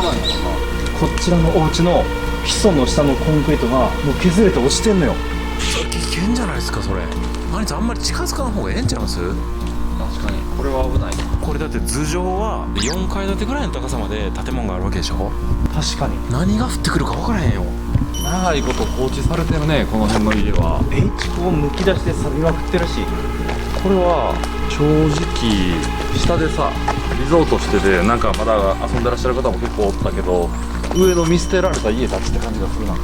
らないのかこちらのお家の基礎の下のコンクリートがもう削れて落ちてんのよ。それ危険じゃないですかそれ。アンニさんあんまり近づかん方がええんちゃいます？な。確かにこれは危ない。これだって頭上は4階建てぐらいの高さまで建物があるわけでしょ。確かに。何が降ってくるか分からへんよ。長いこと放置されてるね、この辺の家は。H コをむき出して錆びまくってるし。これは正直下でさリゾートしててなんかまだ遊んでらっしゃる方も結構おったけど、上の見捨てられた家たちって感じがするな。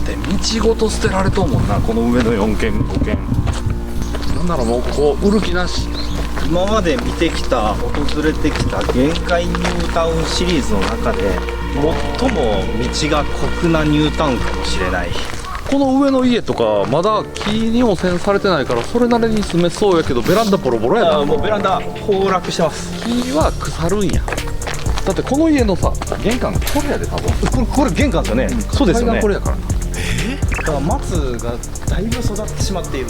で道ごと捨てられと思うな、この上の4軒5軒。なんならもうここ売る気なし。今まで見てきた訪れてきた限界ニュータウンシリーズの中で最も道が酷なニュータウンかもしれない。この上の家とかまだ木に汚染されてないからそれなりに住めそうやけど、ベランダボロボロやな。もうベランダ崩落してます。木は腐るんや。だってこの家のさ玄関これやで多分。これ玄関ですよね、そうですよね。階段これやからな。だから松がだいぶ育ってしまっている。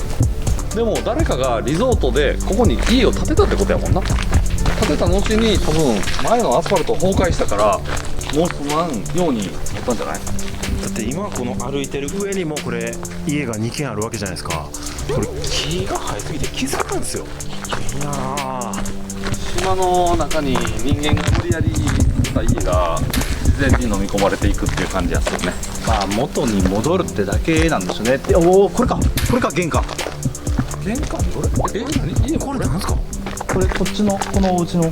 でも誰かがリゾートでここに家を建てたってことやもんな。建てた後に多分前のアスファルト崩壊したからもう住まんようになったんじゃない？だって今この歩いてる上にもこれ家が2軒あるわけじゃないですか。これ木が生えすぎて気づかんですよ。いやー、島の中に人間が無理やり作った家が自然に飲み込まれていくっていう感じやするね。まあ元に戻るってだけなんでしょうね。でおお、これか玄関。玄関どれ？何家これなんですか？これこっちのこのお家の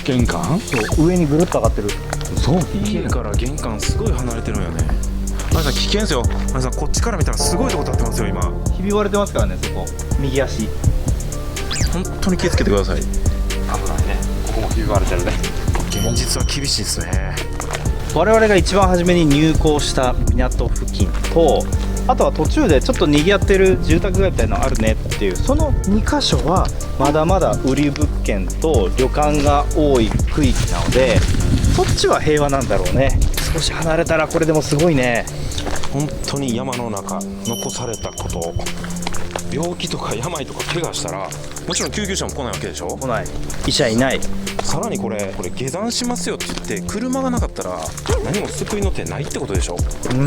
玄関？そう上にぐるっと上がってる。そう。家から玄関すごい離れてるんよね。マリさん危険ですよ。マリさんこっちから見たらすごいとこ立ってますよ今。ひび割れてますからね、そこ右足。本当に気をつけてください。危ないね。ここもひび割れてるね。現実は厳しいですね。我々が一番初めに入港した港付近と、あとは途中でちょっと賑わってる住宅街みたいなのあるねっていう、その2箇所はまだまだ売り物件と旅館が多い区域なので、そっちは平和なんだろうね。少し離れたらこれでもすごいね。本当に山の中残されたこと、病気とか病とか怪我したらもちろん救急車も来ないわけでしょ。来ない、医者いない。さらにこれ下山しますよって言って車がなかったら何も救いの手ないってことでしょ。確か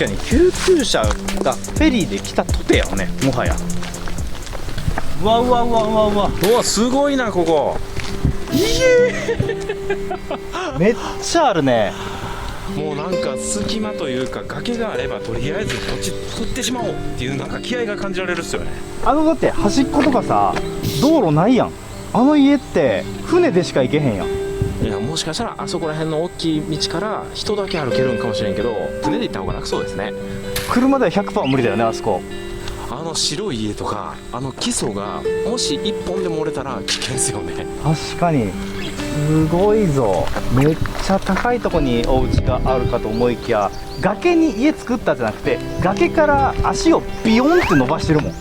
に救急車がフェリーで来たとてやね、もはや。うわうわうわうわうわ、うわすごいなここ。めっちゃあるね。もうなんか隙間というか崖があればとりあえず土地作ってしまおうっていうなんか気合が感じられるっすよね。だって端っことかさ道路ないやん。あの家って船でしか行けへんやん。いやもしかしたらあそこら辺の大きい道から人だけ歩けるんかもしれんけど船で行った方が楽そうですね。車では 100% 無理だよね、あそこ。あの白い家とかあの基礎がもし一本でも折れたら危険ですよね。確かにすごいぞ。めっちゃ高いとこにお家があるかと思いきや、崖に家作ったじゃなくて崖から足をビヨンって伸ばしてるもん。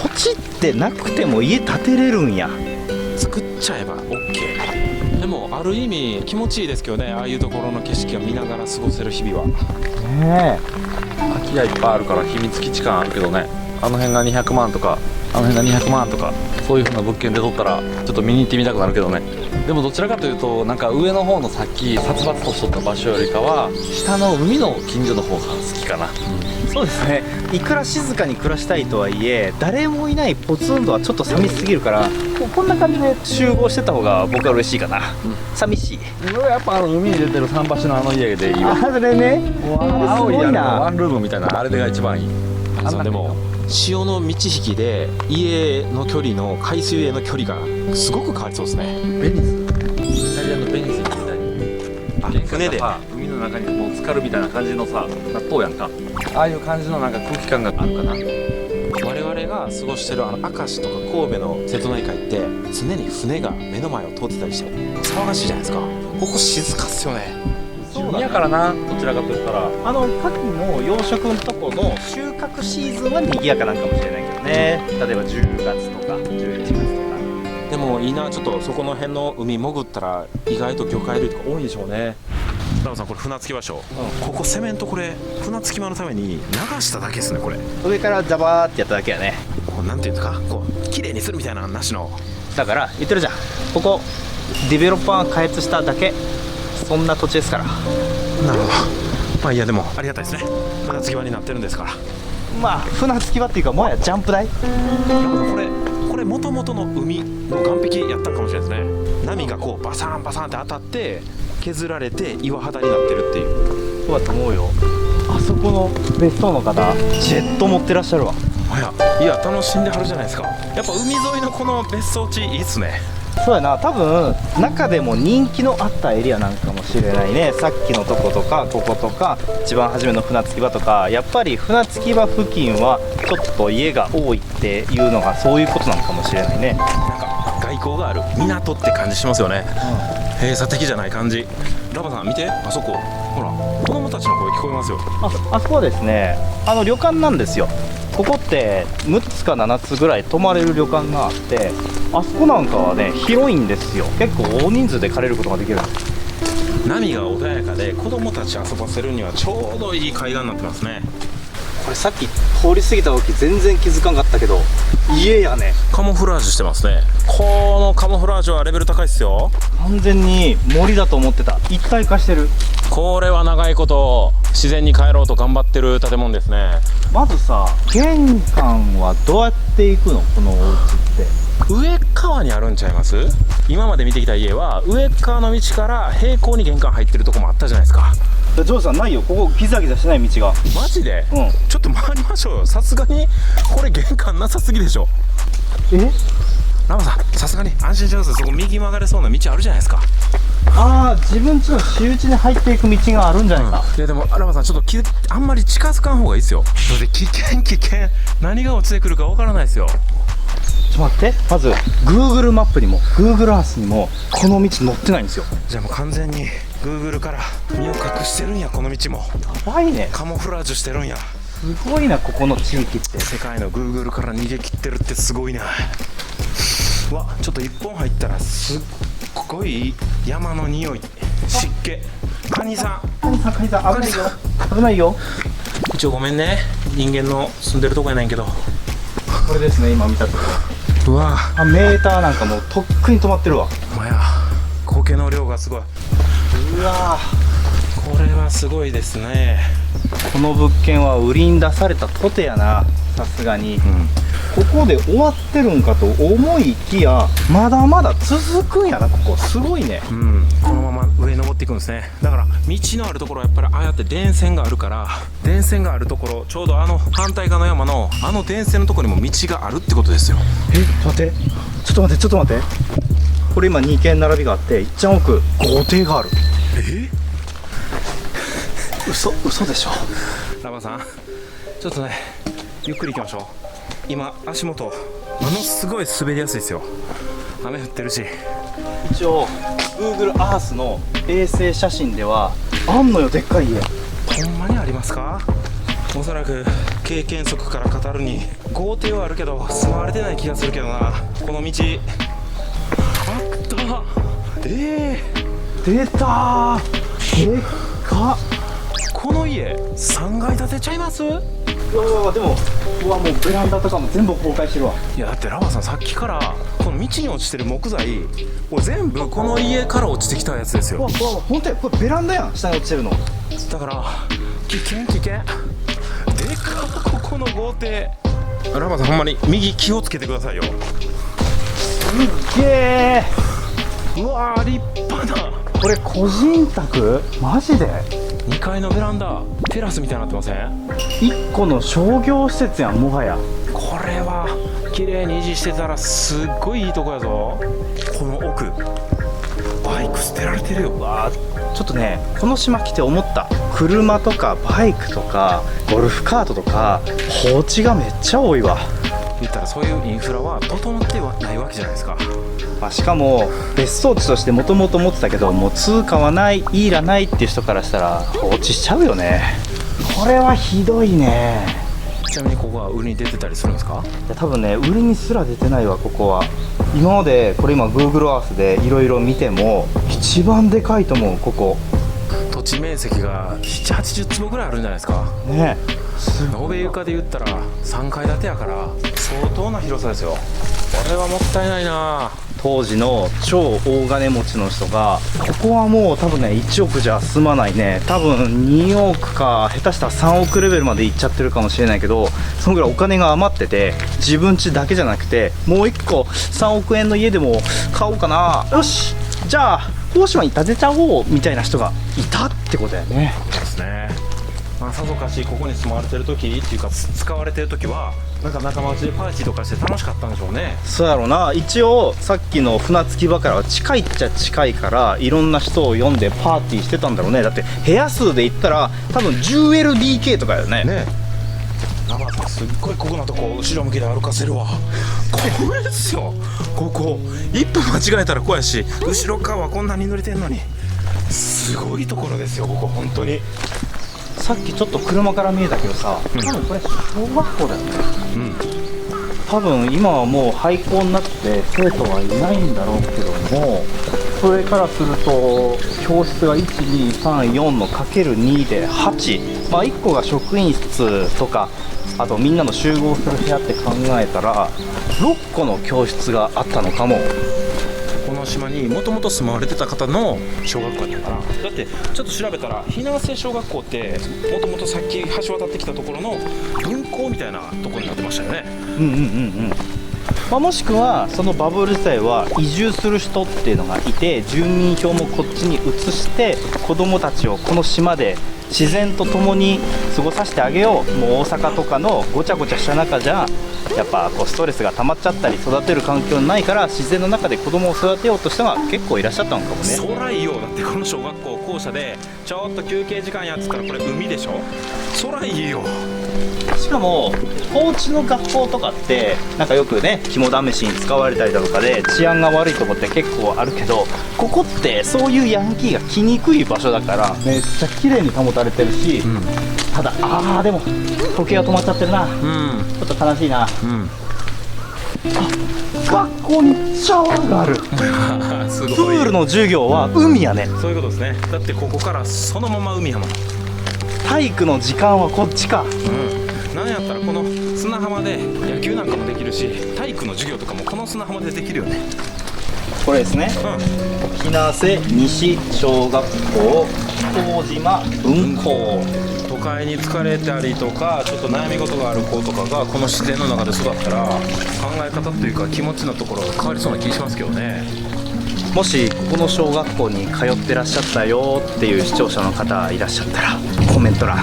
土地ってなくても家建てれるんや。作っちゃえば OK。 でもある意味気持ちいいですけどね、ああいうところの景色を見ながら過ごせる日々は。ね空き家いっぱいあるから秘密基地感あるけどね、あの辺が200万とかあの辺が200万とかそういう風な物件で取ったらちょっと見に行ってみたくなるけどね。でもどちらかというとなんか上の方のさっき殺伐としとった場所よりかは下の海の近所の方が好きかな。そうですね。いくら静かに暮らしたいとはいえ誰もいないポツンとはちょっと寂しすぎるから、こんな感じで集合してた方が僕は嬉しいかな。寂しい。俺はやっぱ海に出てる桟橋のあの家でいいわ。あれね、青いすごいなワンルームみたいなあれが一番いい。あのでも潮の満ち引きで家の距離の海水への距離がすごく変わりそうですね。ベニスイタリアのベニ船でさ海の中にもう浸かるみたいな感じのさ納豆やんか。ああいう感じのなんか空気感があるかな。我々が過ごしてる明石とか神戸の瀬戸内海って常に船が目の前を通ってたりして騒がしいじゃないですか。ここ静かっすよね。海やからな、どちらかと言ったら。牡蠣の養殖のとこの収穫シーズンは賑やかなんかもしれないけどね。例えば10月とか11月とか。でもいいな、ちょっとそこの辺の海潜ったら意外と魚介類とか多いでしょうね。ラムさん、これ船着き場所、ここセメント、これ船着き場のために流しただけですね。これ上からザバーってやっただけやね。こうなんていうんですか、こう綺麗にするみたいなのなしの。だから言ってるじゃん、ここディベロッパーが開発しただけ、そんな土地ですから。なるほど。まあいや、でもありがたいですね。船着き場になってるんですから。まあ船着き場っていうか、もはやジャンプ台。これ元々の海の岸壁やったんかもしれないですね。波がこうバサーンバサーンって当たって削られて岩肌になってるっていう。そうだと思うよ。あそこの別荘の方、ジェット持ってらっしゃるわ。いや楽しんではるじゃないですか。やっぱ海沿いのこの別荘地いいっすね。そうやな、多分中でも人気のあったエリアなんかもしれないね。さっきのとことかこことか一番初めの船着き場とか、やっぱり船着き場付近はちょっと家が多いっていうのがそういうことなのかもしれないね。なんか外交がある港って感じしますよね。閉鎖的じゃない感じ。ラバさん見て、あそこほら子供たちの声聞こえますよ。あそこはですね、旅館なんですよ。ここって6つか7つぐらい泊まれる旅館があって、あそこなんかはね広いんですよ。結構大人数で借りることができるんです。波が穏やかで子供たち遊ばせるにはちょうどいい海岸になってますね。これさっき通り過ぎた時全然気づかんかったけど、家やね。カモフラージュしてますね。このカモフラージュはレベル高いっすよ。完全に森だと思ってた。一体化してる。これは長いこと自然に帰ろうと頑張ってる建物ですね。まずさ、玄関はどうやって行くの、このお家って。上側にあるんちゃいます？今まで見てきた家は上側の道から平行に玄関入ってるとこもあったじゃないですか。ジョーさんないよ、ここギザギザしてない道が。マジで？うん。ちょっと回りましょうよ。さすがにこれ玄関なさすぎでしょ。ラマさん、さすがに安心してください。そこ右曲がれそうな道あるじゃないですか。ああ、自分家の私有地に入っていく道があるんじゃないか。いやでもラマさん、ちょっとあんまり近づかん方がいいですよ。だって危険何が落ちてくるかわからないですよ。ちょっと待って、まず Google マップにも Google Earth にもこの道載ってないんですよ。じゃあもう完全に Google から身を隠してるんや。この道もやばいね。カモフラージュしてるんや。すごいな、ここの地域って。世界の Google から逃げ切ってるってすごいな。うわ、ちょっと一本入ったらすっごい山の匂い、湿気。カニさん、カニさん危ないよ、危ないよ。一応ごめんね、人間の住んでるとこやないけど。これですね、今見たところ。うわ、メーターなんかもうとっくに止まってるわ。お前や、苔の量がすごい。うわ、これはすごいですね。この物件は売りに出されたとてやな、さすがに。ここで終わってるんかと思いきや、まだまだ続くんやな。ここすごいね。このまま上に登っていくんですね。だから道のあるところはやっぱりああやって電線があるから、電線があるところ、ちょうど反対側の山の電線のところにも道があるってことですよ。ちょっと待って。これ今2軒並びがあって、いっちゃん奥豪邸がある。嘘でしょ。ラバさん、ちょっとね、ゆっくり行きましょう。今足元ものすごい滑りやすいですよ。雨降ってるし。一応 Google Earth の衛星写真ではあんのよ、でっかい家。ほんまにありますか？おそらく経験則から語るに豪邸はあるけど住まわれてない気がするけどな。この道あった。出たー、でっか。この家3階建てちゃいます？でももうベランダとかも全部崩壊してるわ。いやだってラバさん、さっきからこの道に落ちてる木材これ全部この家から落ちてきたやつですよ。ほんとや、これベランダやん、下に落ちてるの。だから危険でかここの豪邸。ラバさん、ほんまに右気をつけてくださいよ。すげえ。うわー、立派な。これ個人宅？マジで2階のベランダテラスみたいになってません？1個の商業施設やん、もはや。これは綺麗に維持してたらすっごいいいとこやぞ。この奥バイク捨てられてるよ。わちょっとねこの島来て思った。車とかバイクとかゴルフカートとか放置がめっちゃ多いわ。言ったらそういうインフラは整ってはないわけじゃないですか。まあ、しかも別荘地としてもともと持ってたけどもう通貨はないいらないっていう人からしたら放置しちゃうよね。これはひどいね。ちなみにここは売りに出てたりするんですか？いや多分ね売りにすら出てないわここは。今までこれ今 Google Earth でいろいろ見ても一番でかいと思うここ土地面積が7、80坪ぐらいあるんじゃないですか。ね。延べ床で言ったら3階建てやから相当な広さですよ。これはもったいないな。当時の超大金持ちの人がここはもう多分ね1億じゃ済まないね。多分2億か下手したら3億レベルまでいっちゃってるかもしれないけど、そのぐらいお金が余ってて自分家だけじゃなくてもう1個3億円の家でも買おうかな、よしじゃあ大島に建てちゃおうみたいな人がいたってことだよね。そうですね。まあ、さぞかしここに住まわれてる時っていうか使われてる時はなんか仲間内でパーティーとかして楽しかったんでしょうね。そうやろうな。一応さっきの船着き場からは近いっちゃ近いからいろんな人を呼んでパーティーしてたんだろうね。だって部屋数で言ったら多分 10LDK とかよね。ねえ。ナバさんすっごいここのとこ後ろ向きで歩かせるわ。これですよ。ここ一歩間違えたらこうやし後ろ側はこんなに濡れてんのにすごいところですよここ本当に。さっきちょっと車から見えたけどさ、多分これ小学校だよね。うん。多分今はもう廃校になって生徒はいないんだろうけども、それからすると教室が1234の ×2 で8、まあ、1個が職員室とかあとみんなの集合する部屋って考えたら6個の教室があったのかも。この島にもともと住まわれてた方の小学校やったから。だってちょっと調べたら避難生小学校ってもともとさっき橋渡ってきたところの分校みたいなところになってましたよね。まあ、もしくはそのバブル自体は移住する人っていうのがいて住民票もこっちに移して子供たちをこの島で自然と共に過ごさせてあげよう。もう大阪とかのごちゃごちゃした中じゃやっぱこうストレスが溜まっちゃったり育てる環境ないから自然の中で子供を育てようとした人が結構いらっしゃったのかもね。そらいいよ。だってこの小学校校舎でちょっと休憩時間やってたらこれ海でしょ。そらいいよ。しかも高知の学校とかってなんかよくね肝試しに使われたりだとかで治安が悪いとこって結構あるけど、ここってそういうヤンキーが来にくい場所だからめっちゃ綺麗に保たれてるし、ただでも時計が止まっちゃってるな、ちょっと悲しいな。学校にシャワーがあるすごい。プールの授業は海やね。そういうことですね。だってここからそのまま海やもん。体育の時間はこっちか。なんやったらこの砂浜で野球なんかもできるし体育の授業とかもこの砂浜でできるよね。これですね、沖縄瀬西小学校麹島分校。都会に疲れたりとかちょっと悩み事がある子とかがこの自然の中で育ったら考え方というか気持ちのところが変わりそうな気しますけどね。もしここの小学校に通ってらっしゃったよっていう視聴者の方いらっしゃったらコメント欄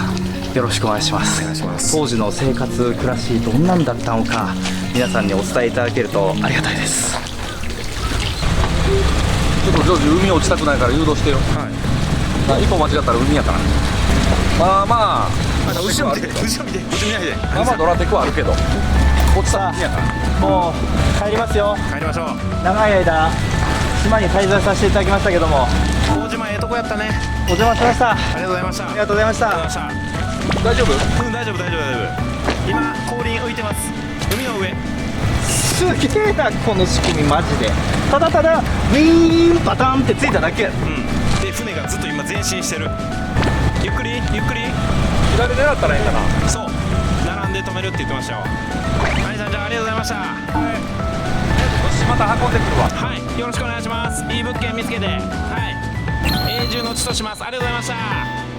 よろしくお願いします。お願いします。当時の生活暮らしどんなんだったのか皆さんにお伝えいただけるとありがたいです。ちょっとジョージ海落ちたくないから誘導してよ。一歩間違ったら海やから。まあ後ろ見て後ろ見て後ろ見ないで。まあドラテクはあるけど落ちたら海やから。もう帰りますよ。帰りましょう。長い間島に滞在させていただきましたけども麹島ええとこやったね。お邪魔しました。ありがとうございました。ありがとうございました。大丈夫？大丈夫大丈夫大丈夫。今後輪浮いてます。海の上。すげえなこの仕組みマジで。ただただウィーンパタンってついただけ。で船がずっと今前進してる。ゆっくりゆっくり左狙ったらいいかな。そう並んで止めるって言ってましたよ。はいさんじゃあありがとうございました。よしまた運んでくるわ。はいよろしくお願いします。いい物件見つけてはい永住の地とします。ありがとうございました。